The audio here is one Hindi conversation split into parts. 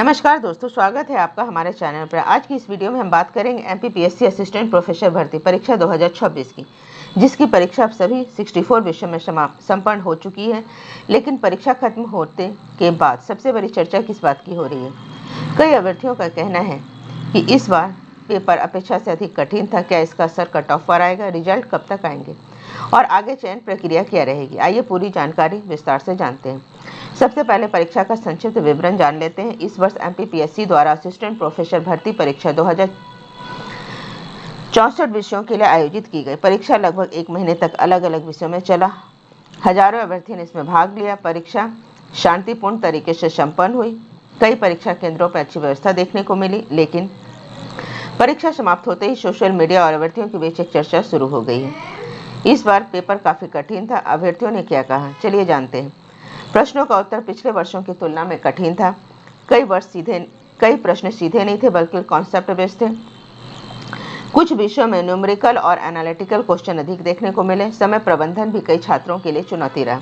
नमस्कार दोस्तों, स्वागत है आपका हमारे चैनल पर। आज की इस वीडियो में हम बात करेंगे एमपीपीएससी असिस्टेंट प्रोफेसर भर्ती परीक्षा 2026 की, जिसकी परीक्षा अब सभी 64 विषयों में संपन्न हो चुकी है। लेकिन परीक्षा खत्म होते के बाद सबसे बड़ी चर्चा किस बात की हो रही है? कई अभ्यर्थियों का कहना है कि इस बार पेपर अपेक्षा से अधिक कठिन था। क्या इसका असर कट ऑफ पर आएगा? रिजल्ट कब तक आएंगे और आगे चयन प्रक्रिया क्या रहेगी? आइए पूरी जानकारी विस्तार से जानते हैं। सबसे पहले परीक्षा का संक्षिप्त विवरण जान लेते हैं। इस वर्ष एमपीपीएससी द्वारा असिस्टेंट प्रोफेसर भर्ती परीक्षा 2064 विषयों के लिए आयोजित की गई। परीक्षा लगभग 1 महीने तक अलग अलग विषयों में चला। हजारों अभ्यर्थियों ने इसमें भाग लिया। परीक्षा शांतिपूर्ण तरीके से संपन्न हुई। कई परीक्षा केंद्रों पर अच्छी व्यवस्था देखने को मिली, लेकिन परीक्षा समाप्त होते ही सोशल मीडिया और अभ्यर्थियों के बीच एक चर्चा शुरू हो गई है। इस बार पेपर काफी कठिन था। अभ्यर्थियों ने क्या कहा, चलिए जानते हैं। प्रश्नों का उत्तर पिछले वर्षों की तुलना में कठिन था। कई प्रश्न सीधे नहीं थे, बल्कि कॉन्सेप्ट बेस्ड थे। कुछ विषयों में न्यूमेरिकल और एनालिटिकल क्वेश्चन अधिक देखने को मिले। समय प्रबंधन भी कई छात्रों के लिए चुनौती रहा।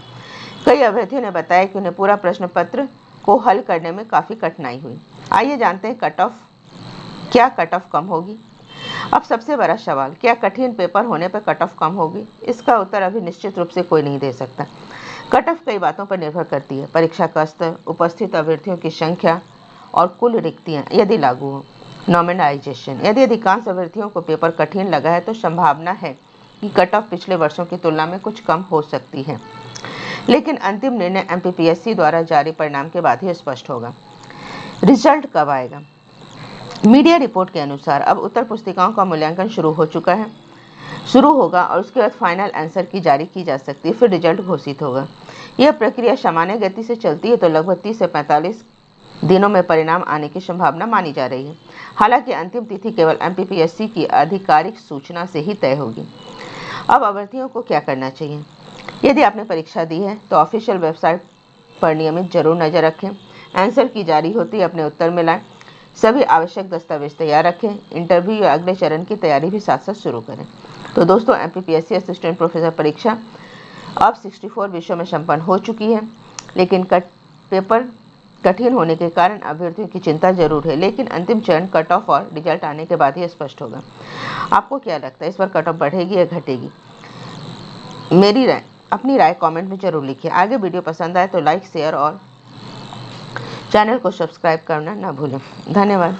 कई अभ्यर्थियों ने बताया कि उन्हें पूरा प्रश्न पत्र को हल करने में काफी कठिनाई हुई। आइए जानते हैं क्या कट ऑफ कम होगी। अब सबसे बड़ा सवाल, क्या कठिन पेपर होने पर कट ऑफ कम होगी? इसका उत्तर अभी निश्चित रूप से कोई नहीं दे सकता। कट ऑफ कई बातों पर निर्भर करती है। परीक्षा का स्तर, उपस्थित अभ्यर्थियों की संख्या और कुल रिक्तियां यदि लागू हो। नॉर्मलाइजेशन, यदि अधिकांश अभ्यर्थियों को पेपर कठिन लगा है तो संभावना है कि कट ऑफ पिछले वर्षों की तुलना में कुछ कम हो सकती है। लेकिन अंतिम निर्णय एमपीपीएससी द्वारा जारी परिणाम के बाद ही स्पष्ट होगा। रिजल्ट कब आएगा? मीडिया रिपोर्ट के अनुसार अब उत्तर पुस्तिकाओं का मूल्यांकन शुरू होगा और उसके बाद फाइनल आंसर की जारी की जा सकती है। फिर रिजल्ट घोषित होगा। यह प्रक्रिया सामान्य गति से चलती है तो लगभग 30 से 45 दिनों में परिणाम आने की संभावना मानी जा रही है। हालांकि अंतिम तिथि केवल एमपीपीएससी की आधिकारिक सूचना से ही तय होगी। अब अभ्यर्थियों को क्या करना चाहिए? यदि आपने परीक्षा दी है तो ऑफिशियल वेबसाइट पर नियमित जरूर नजर रखें। आंसर की जारी होते ही अपने उत्तर में लाएं। सभी आवश्यक दस्तावेज तैयार रखें। इंटरव्यू या अगले चरण की तैयारी भी साथ साथ शुरू करें। तो दोस्तों, एमपीपीएससी असिस्टेंट प्रोफेसर परीक्षा अब 64 विषयों में संपन्न हो चुकी है। लेकिन पेपर कठिन होने के कारण अभ्यर्थियों की चिंता जरूर है। लेकिन अंतिम चरण कट ऑफ और रिजल्ट आने के बाद ही स्पष्ट होगा। आपको क्या लगता है, इस बार कट ऑफ बढ़ेगी या घटेगी? अपनी राय कमेंट में जरूर लिखिए। आगे वीडियो पसंद आए तो लाइक, शेयर और चैनल को सब्सक्राइब करना ना भूलें। धन्यवाद।